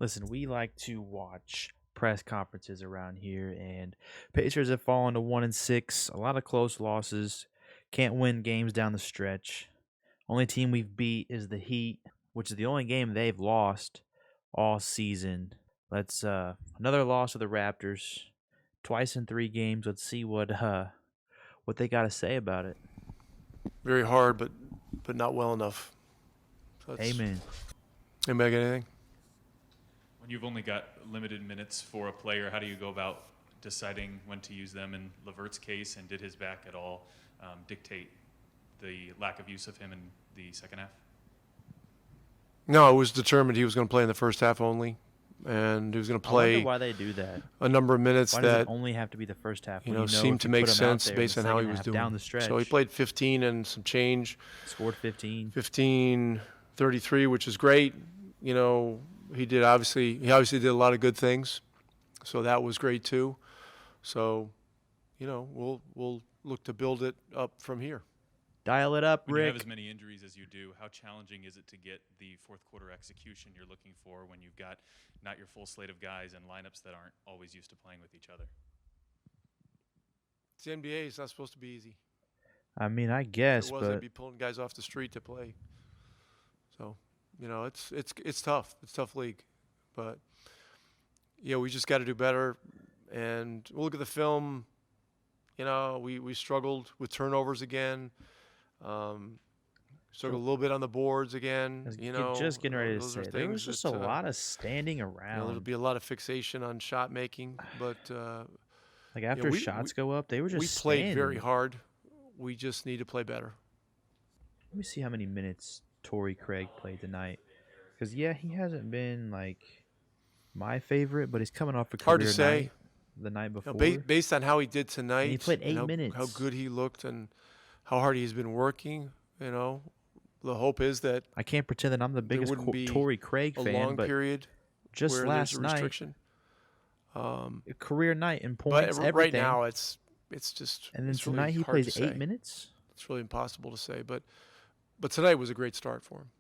Listen, we like to watch press conferences around here, and Pacers have fallen to 1-6. A lot of close losses. Can't win games down the stretch. Only team we've beat is the Heat, which is the only game they've lost all season. Let's another loss of the Raptors, twice in 3 games. Let's see what they got to say about it. Very hard, but not well enough. So Amen. Anybody got anything? When you've only got limited minutes for a player, how do you go about deciding when to use them? In Levert's case, and did his back at all dictate the lack of use of him in the second half? No, it was determined he was going to play in the first half only, and he was going to I wonder play why they do that. a number of minutes Why does that it only have to be the first half? seemed if to you make put him out sense there in based the on how he second was half doing. down the stretch? So he played 15 and some change, Scored 15. 33, which is great. He obviously did a lot of good things, so that was great too. So, we'll look to build it up from here. Dial it up, When you have Rick. as many injuries as you do, how challenging is it to get the fourth quarter execution you're looking for when you've got not your full slate of guys and lineups that aren't always used to playing with each other? It's the NBA. It's not supposed to be easy. I mean, I If guess, it was, but they'd be pulling guys off the street to play. So, it's tough. It's a tough league, but we just got to do better. And we'll look at the film. We struggled with turnovers again. Struggled a little bit on the boards again. I was just getting ready to those say are there was things just that, a lot of standing there'll around. be a lot of fixation on shot making, but Like after we- shots go up, they were just we played standing. very hard. We just need to play better. Let me see how many minutes Torrey Craig played tonight. Because he hasn't been like my favorite, but he's coming off a Hard to career say. night the night before. Based on how he did tonight, And he played 8 how, minutes. how good he looked, and how hard he's been working. The hope is that I can't pretend that I'm the there biggest wouldn't be Torrey Craig a fan, long but period just where last there's a night, restriction. a career night in But points, right everything. now, it's just and then it's tonight really he hard plays to 8 say. minutes. It's really impossible to say, but tonight was a great start for him,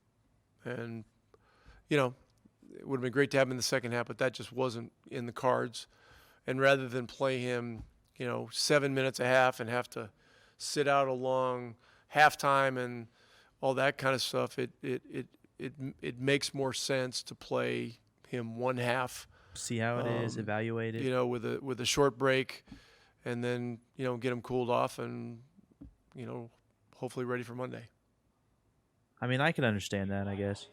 and it would have been great to have him in the second half, but that just wasn't in the cards. And rather than play him, 7 minutes a half and have to sit out a long halftime and all that kind of stuff, it makes more sense to play him one half. See how it is, evaluate it. With a short break, and then get him cooled off and hopefully ready for Monday. I mean, I can understand that, I guess.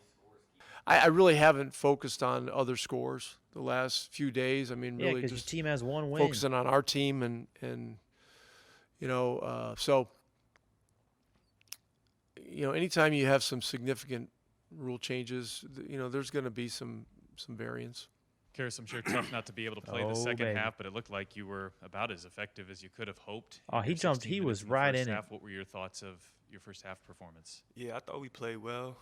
I really haven't focused on other scores the last few days. I mean, Yeah, really because your just team has one win. focusing on our team and so anytime you have some significant rule changes, there's going to be some variance. Karis, I'm sure tough not to be able to play the Oh, second baby. half, but it looked like you were about as effective as you could have hoped. Oh, in he your jumped. 16 He minutes was the right first in it. half. What were your thoughts of your first half performance? Yeah, I thought we played well.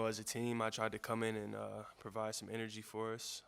As a team, I tried to come in and provide some energy for us.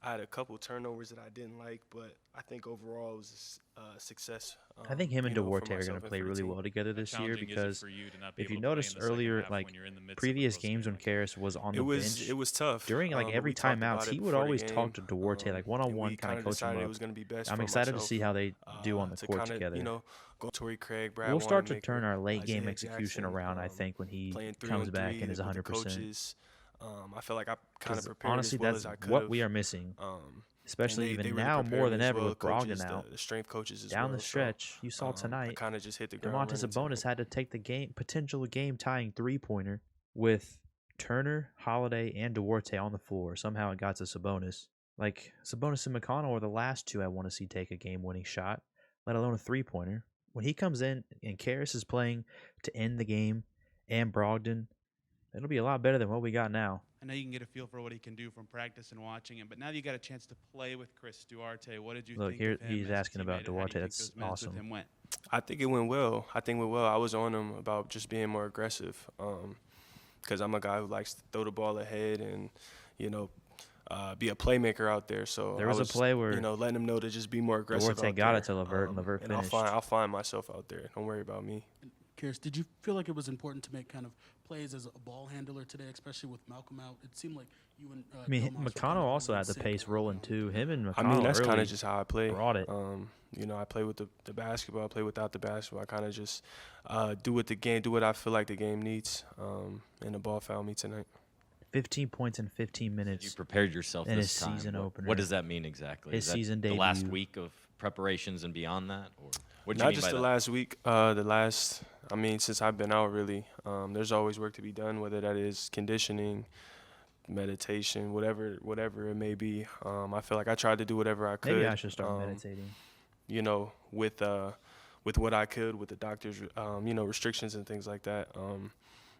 I had a couple turnovers that I didn't like, but I think overall it was a success. I think him and for Duarte are myself going and to for play the really team. well together How this year challenging is it because for you to not be if able you to play noticed in the second earlier, half like when you're in the midst of a previous close games game when like that? Karras was on the bench, It was tough. during like but every we talked timeouts, about it he would before the always game, talk to Duarte, like and one-on-one, we kind kinda of coach him decided up. it was going to be best I'm for excited to myself, see how they do on the to court kinda, together. Go Torrey Craig, Brad We'll start to Wanamaker, turn our late game Isaiah execution Jackson, around, I think, when he playing comes back 3-on-3 and is with the 100%. coaches. I feel like I kind of 'Cause prepared honestly, as well that's as I could. what we are missing, especially and even they really now prepared more me than as ever well, with the coaches, Brogdon out. the strength coaches as Down well. the stretch, you saw I tonight, kind of just hit the ground Domantas running Sabonis tonight. had to take the potential game-tying three-pointer with Turner, Holiday, and Duarte on the floor. Somehow it got to Sabonis. Like, Sabonis and McConnell are the last two I want to see take a game-winning shot, let alone a three-pointer. When he comes in and Karras is playing to end the game and Brogdon, it'll be a lot better than what we got now. I know you can get a feel for what he can do from practice and watching him, but now that you got a chance to play with Chris Duarte, what did you Look, think here of him he's as a asking about teammate, and how do Duarte. you think That's those minutes awesome. with him went? I think it went well. I was on him about just being more aggressive, because I'm a guy who likes to throw the ball ahead and, be a playmaker out there. So There I was a play where letting him know to just be more aggressive. Duarte out got there. it to Levert, and Levert and finished. I'll find myself out there. Don't worry about me. Curious, did you feel like it was important to make kind of plays as a ball handler today, especially with Malcolm out? It seemed like you and I mean, Domas were McConnell kind of also really had the sync pace rolling on too. Him and I mean, McConnell that's kind early of just how I play. brought it. You know, I play with the basketball. I play without the basketball. I kind of just do what I feel like the game needs. And the ball fouled me tonight. 15 points in 15 You minutes. prepared yourself in this his time. season What opener. does that mean exactly? His Is that season the last debut. week of preparations and beyond that, or what do you Not mean just by the that? last week. I mean, since I've been out, really, there's always work to be done, whether that is conditioning, meditation, whatever it may be. I feel like I tried to do whatever I could. Maybe I should start meditating. You know, with what I could, with the doctor's, you know, restrictions and things like that.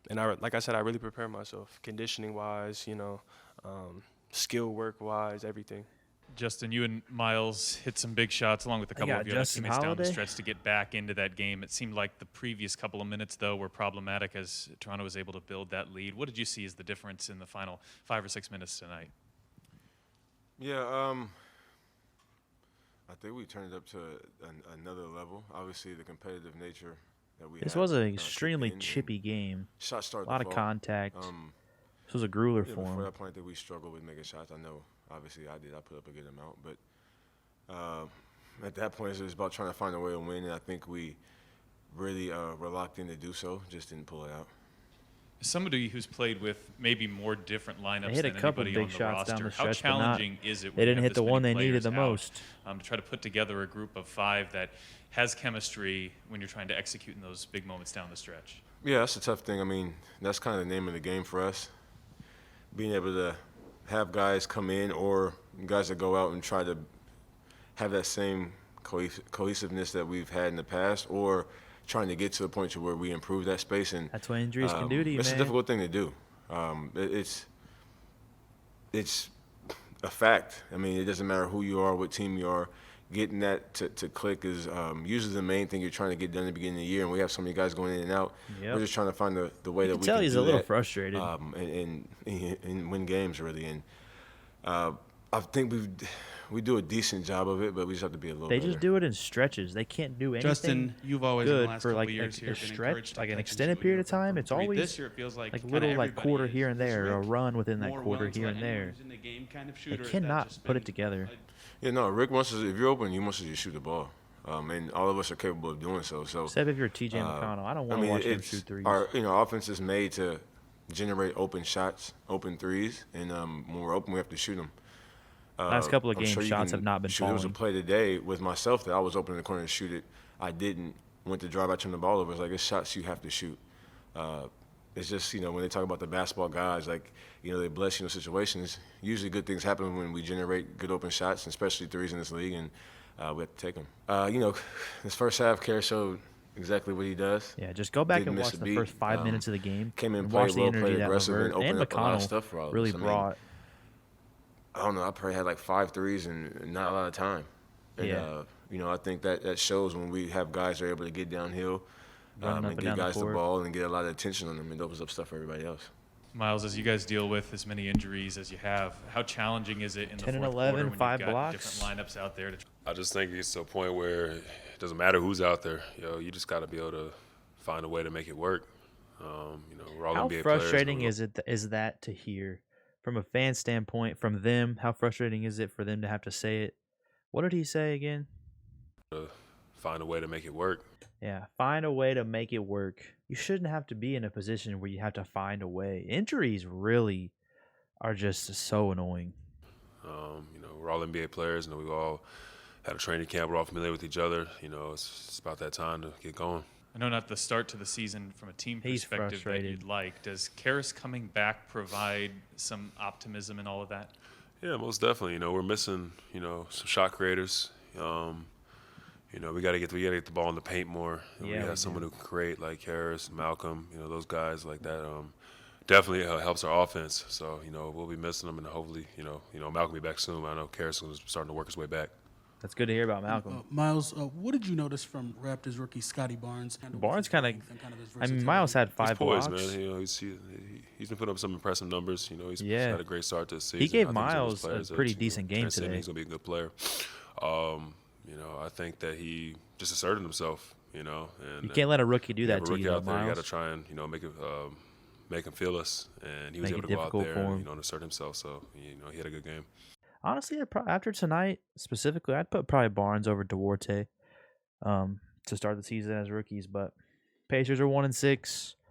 And like I said, I really prepared myself, conditioning wise, you know, skill work wise, everything. Justin, you and Miles hit some big shots along with a couple got of your other Justin teammates down the Holiday. stretch to get back into that game. It seemed like the previous couple of minutes, though, were problematic as Toronto was able to build that lead. What did you see as the difference in the final 5 or 6 minutes tonight? Yeah, I think we turned it up to another level. Obviously, the competitive nature that we This had was an kicked extremely in, and chippy game. Shots A started lot to of fall. contact. This was a grueler Yeah, for before him. that point, I think we struggled with making shots. I know, obviously, I did. I put up a good amount, but at that point, it was about trying to find a way to win, and I think we really were locked in to do so. Just didn't pull it out. Somebody who's played with maybe more different lineups They hit a than couple anybody big on the shots down roster, the how stretch, but not- challenging is it when They you didn't have hit this the many one they needed players the out, most. to try to put together a group of 5 that has chemistry when you're trying to execute in those big moments down the stretch? Yeah, that's a tough thing. I mean, that's kind of the name of the game for us. Being able to have guys come in or guys that go out and try to have that same cohesiveness that we've had in the past, or trying to get to the point to where we improve that space. And That's what injuries can do to you, it's man. a difficult thing to do. It's a fact. I mean, it doesn't matter who you are, what team you are. Getting that to click is usually the main thing you're trying to get done at the beginning of the year. And we have so many guys going in and out. Yep. We're just trying to find the way You that can we tell can he's do a little that, frustrated. and win games really. And I think we do a decent job of it, but we just have to be a little. They better. just do it in stretches. They can't do anything Justin, you've always in the good last for couple like years here a been stretch, encouraged to like an catch and extended shoot period of here from time. It's three. always This year it feels like like kinda little like everybody quarter is- here and is there, a Rick run within that more quarter willing to here let and anyone there. who's in the game kind of shoot, They or is that cannot just put been it together. Yeah, no. Rick wants us. If you're open, he wants us to shoot the ball, and all of us are capable of doing so. So Except if you're TJ McConnell. I don't want to mean, watch him it's shoot threes. our offense is made to generate open shots, open threes, and when we're open, we have to shoot them. Last couple of I'm games, sure you shots can have not been shoot. There was a falling. play today with myself that I was open in the corner to shoot it. I didn't. Went to drive, I turned the ball over. It's like, it's shots you have to shoot. It's just, when they talk about the basketball guys, like, they bless you in situations. Usually good things happen when we generate good open shots, and especially threes in this league, and we have to take them. This first half, Kerr showed exactly what he does. Yeah, just go back Didn't and miss watch a the beat. first 5 minutes of the game. Came in, and played watch the well, energy played that aggressive, and Levert and opened up a lot of McConnell stuff for all of really us. I mean, brought. I don't know. I probably had like 5 threes and not a lot of time. And, Yeah. I think that shows when we have guys that are able to get downhill Running up and and get down the guys the court. ball and get a lot of attention on them. It opens up stuff for everybody else. Miles, as you guys deal with as many injuries as you have, how challenging is it in the 10 and fourth 11, quarter when 5 you've got blocks. different lineups out there to I just think it's to a point where it doesn't matter who's out there. You just got to be able to find a way to make it work. We're all How NBA frustrating players. is that to hear from a fan standpoint from them? How frustrating is it for them to have to say it? What did he say again? Find a way to make it work. Yeah, find a way to make it work. You shouldn't have to be in a position where you have to find a way. Injuries really are just so annoying. We're all NBA players. We've all had a training camp. We're all familiar with each other. It's about that time to get going. I know not the start to the season from a team He's perspective that frustrated. you'd like. Does Karras coming back provide some optimism in all of that? Yeah, most definitely. We're missing, some shot creators. We got to get the ball in the paint more. Yeah, we we have someone do. who can create like Harris, Malcolm, those guys like that. Definitely helps our offense. So, we'll be missing them, and hopefully, Malcolm will be back soon. I know Karras is starting to work his way back. That's good to hear about Malcolm. Miles, what did you notice from Raptors rookie Scotty Barnes? Barnes kinda- I mean, Miles had 5 He's poised, blocks. man. He's been putting up some impressive numbers. He's Yeah. had a great start to the season. He gave I think he's one of those Miles a players that, pretty decent game transcending. today. He's gonna be a good player. I think that he just asserted himself. you know. And You can't let a rookie do you that have a to rookie you, though, out there. You got to Miles. try and make him feel us, and he was Make able it to go out difficult there for and him. and assert himself. So he had a good game. Honestly, after tonight specifically, I'd put probably Barnes over Duarte to start the season as rookies. But Pacers are 1-6.